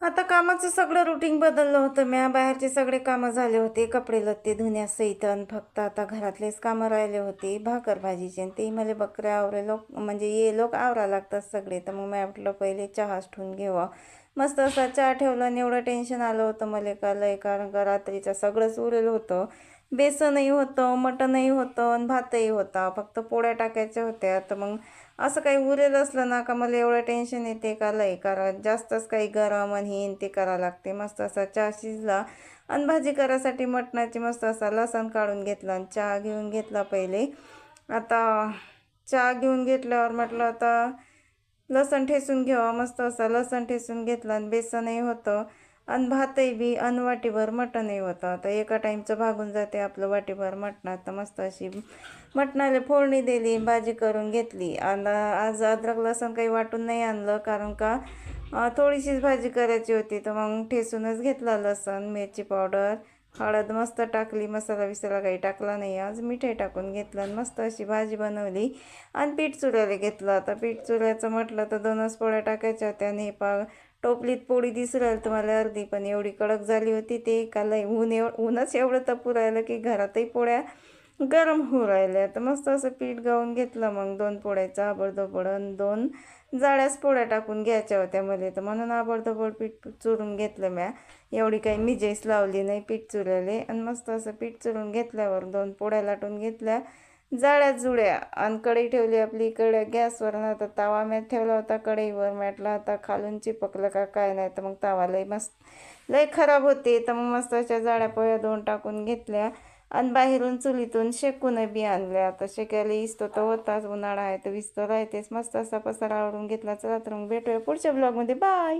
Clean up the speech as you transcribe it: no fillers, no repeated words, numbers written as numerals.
आता कामाचं सगळं रुटीन बदललं होतं. बाहेरचे सगळे कामं झाले होते. कपडे लत्ते धुण्यासहित आणि फक्त आता घरातलेच कामं राहिले होते. भाकर भाजीचे आणि ते मला बकऱ्या आवरे लोक म्हणजे ये लोक आवरा लागतात सगळे. तर मग मी म्हटलं पहिले चहाच ठेवून घ्यावा. मस्त असा चहा ठेवला आणि एवढं टेन्शन आलं होतं मला का लय, कारण का रात्रीचं सगळंच उरलेलं होतं. बेसनही होतं, मटणही होतं आणि भातही होता. फक्त पोळ्या टाकायच्या होत्या. तर मग असं काही उरलेलं असलं ना का मला एवढं टेन्शन येते का लय, कारण जास्तच काही गरम आणि हे न ते करावं लागते. मस्त असा चहा शिजला आणि भाजी करायसाठी मटणाची मस्त असा लसूण काढून घेतला आणि चहा घेऊन घेतला पहिले. आता चहा घेऊन घेतल्यावर म्हटलं आता लसूण ठेचून घ्यावा. मस्त असा लसूण ठेचून घेतला आणि बेसनही होतं आणि भातही बी आणि वाटीभर मटणही होतं. आता एका टाईमचं भागून जाते आपलं वाटीभर मटणात. तर मस्त अशी मटणाला फोडणी दिली, भाजी करून घेतली. आणि आज अद्रक लसूण काही वाटून नाही आणलं, कारण का थोडीशीच भाजी करायची होती. तर मग ठेचूनच घेतला लसूण, मिरची पावडर, हळद मस्त टाकली. मसाला बिसाला काही टाकला नाही आज, मिठाई टाकून घेतलं आणि मस्त अशी भाजी बनवली. आणि पीठ चुरायला घेतलं. आता पीठ चुरायचं म्हटलं तर 2च पोळ्या टाकायच्या होत्या आणि टोपलीत पोळी दिसू राहिली तुम्हाला अर्धी, पण एवढी कडक झाली होती ते का लय ऊनच एवढं तपू राहिलं की घरातही पोळ्या गरम होऊ राहिल्या. तर मस्त असं पीठ गाळून घेतलं. मग 2 पोळ्याचा आबडधोबड आणि 2 जाड्याच पोळ्या टाकून घ्यायच्या होत्या मला, तर म्हणून आबडधोबड पीठ चुरून घेतलं म्या. एवढी काही मिजेस लावली नाही पीठ चुरायले. आणि मस्त असं पीठ चुरून घेतल्यावर 2 पोळ्या लाटून घेतल्या जाळ्या जुळ्या आणि कढई ठेवली आपली इकडे गॅसवर. आता तवा मॅट ठेवला होता कढईवर. म्हटलं आता खालून चिपकलं का काय, नाही तर मग तवा लय लय खराब होते. तर मग मस्त अशा जाळ्या पोळ्या 2 टाकून घेतल्या आणि बाहेरून चुलीतून शेकून बी आणल्या. आता शेकायला इस्तो तर होताच, उन्हाळा आहे तर विस्तो राहतेच. मस्त असा पसारा आवरून घेतला. चला तर मग भेटूया पुढच्या ब्लॉगमध्ये. बाय.